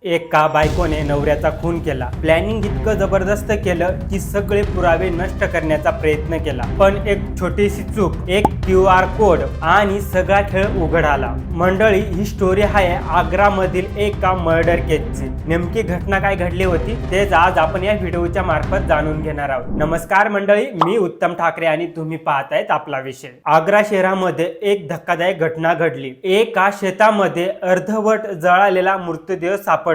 एका बायकोने नवऱ्याचा खून केला. प्लॅनिंग इतकं जबरदस्त केलं की सगळे पुरावे नष्ट करण्याचा प्रयत्न केला. पण एक छोटीशी चूक, एक QR कोड आणि सगळा खेळ उघड आला. मंडळी, ही स्टोरी आहे आग्रा मधील एका मर्डर केसची. नेमकी घटना काय घडली होती तेच आज आपण या व्हिडिओच्या मार्फत जाणून घेणार आहोत. नमस्कार मंडळी, मी उत्तम ठाकरे आणि तुम्ही पाहतायत आपला विषय. आग्रा शहरामध्ये एक धक्कादायक घटना घडली. एका शेतामध्ये अर्धवट जळालेला मृतदेह सापडतो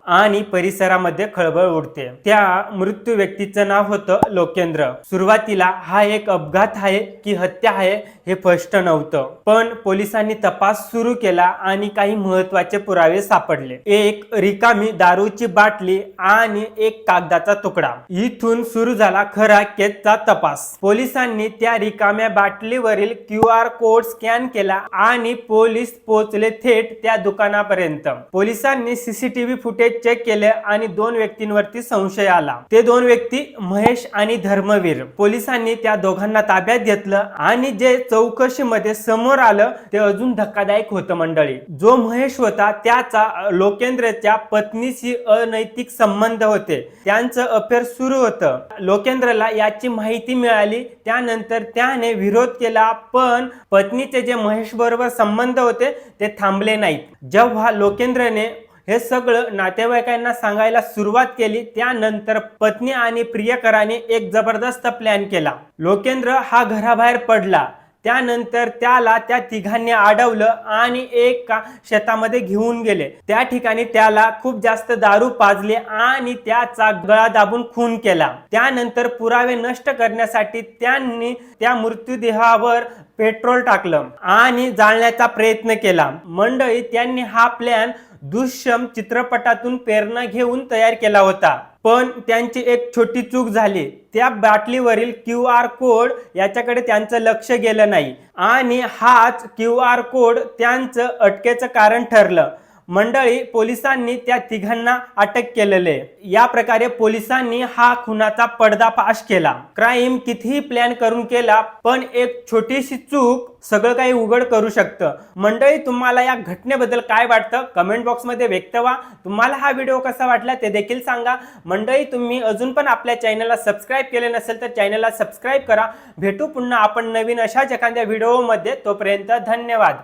आणि परिसरामध्ये खळबळ उडते. त्या मृत्यू व्यक्तीचं नाव होतं लोकेंद्र. सुरुवातीला हा एक अपघात आहे की हत्या आहे हे स्पष्ट नव्हतं, पण पोलिसांनी तपास सुरू केला आणि काही महत्त्वाचे पुरावे सापडले. एक रिकामी दारूची बाटली आणि एक कागदाचा तुकडा. इथून सुरू झाला खरा केसचा तपास. पोलिसांनी त्या रिकाम्या बाटलीवरील QR कोड स्कॅन केला आणि पोलीस पोहोचले थेट त्या दुकानापर्यंत. पोलिसांनी CCTV फुटेज चेक केले आणि दोन व्यक्तींवरती संशय आला. ते दोन व्यक्ती महेश आणि धर्मवीर. पोलिसांनी त्या दोघांना ताब्यात घेतलं आणि जे चौकशीमध्ये समोर आलं ते अजून धक्कादायक होतं मंडळी. जो महेश होता त्याचा लोकेंद्रच्या पत्नीशी अनैतिक संबंध होते. त्यांचं अफेअर सुरू होतं. लोकेंद्रला याची माहिती मिळाली, त्यानंतर त्याने विरोध केला, पण पत्नीचे जे महेश बरोबर संबंध होते ते थांबले नाहीत. जेव्हा लोकेंद्रने हे सगळं नातेवाईकांना सांगायला सुरुवात केली, त्यानंतर पत्नी आणि प्रियकराने एक जबरदस्त प्लॅन केला. लोकेंद्र हा घराबाहेर पडला. त्यानंतर त्याला त्या तिघांनी अडवलं आणि एका शेतामध्ये घेऊन गेले. त्या ठिकाणी त्याला खूप जास्त दारू पाजली आणि त्याचा गळा दाबून खून केला. त्यानंतर पुरावे नष्ट करण्यासाठी त्यांनी त्या मृतदेहावर पेट्रोल टाकलं आणि जाळण्याचा प्रयत्न केला. मंडळी, त्यांनी हा प्लॅन दुष्यम चित्रपटातून प्रेरणा घेऊन तयार केला होता. पण त्यांची एक छोटी चूक झाली. त्या बाटलीवरील QR कोड याच्याकडे त्यांचं लक्ष गेलं नाही आणि हाच QR कोड त्यांचं अटकेचं कारण ठरलं. मंडळी, पोलिसांनी त्या तिघांना अटक केलेले. या प्रकारे पोलिसांनी हा खुनाचा पर्दाफाश केला. क्राईम कितीही प्लॅन करून केला, पण एक छोटीशी चूक सगळं काही उघड करू शकतं. मंडळी, तुम्हाला या घटनेबद्दल काय वाटतं कमेंट बॉक्समध्ये व्यक्त व्हा. तुम्हाला हा व्हिडिओ कसा वाटला ते देखील सांगा. मंडळी, तुम्ही अजून पण आपल्या चॅनलला सबस्क्राईब केले नसेल तर चॅनलला सबस्क्राईब करा. भेटू पुन्हा आपण नवीन अशाच एखाद्या व्हिडिओमध्ये. तोपर्यंत धन्यवाद.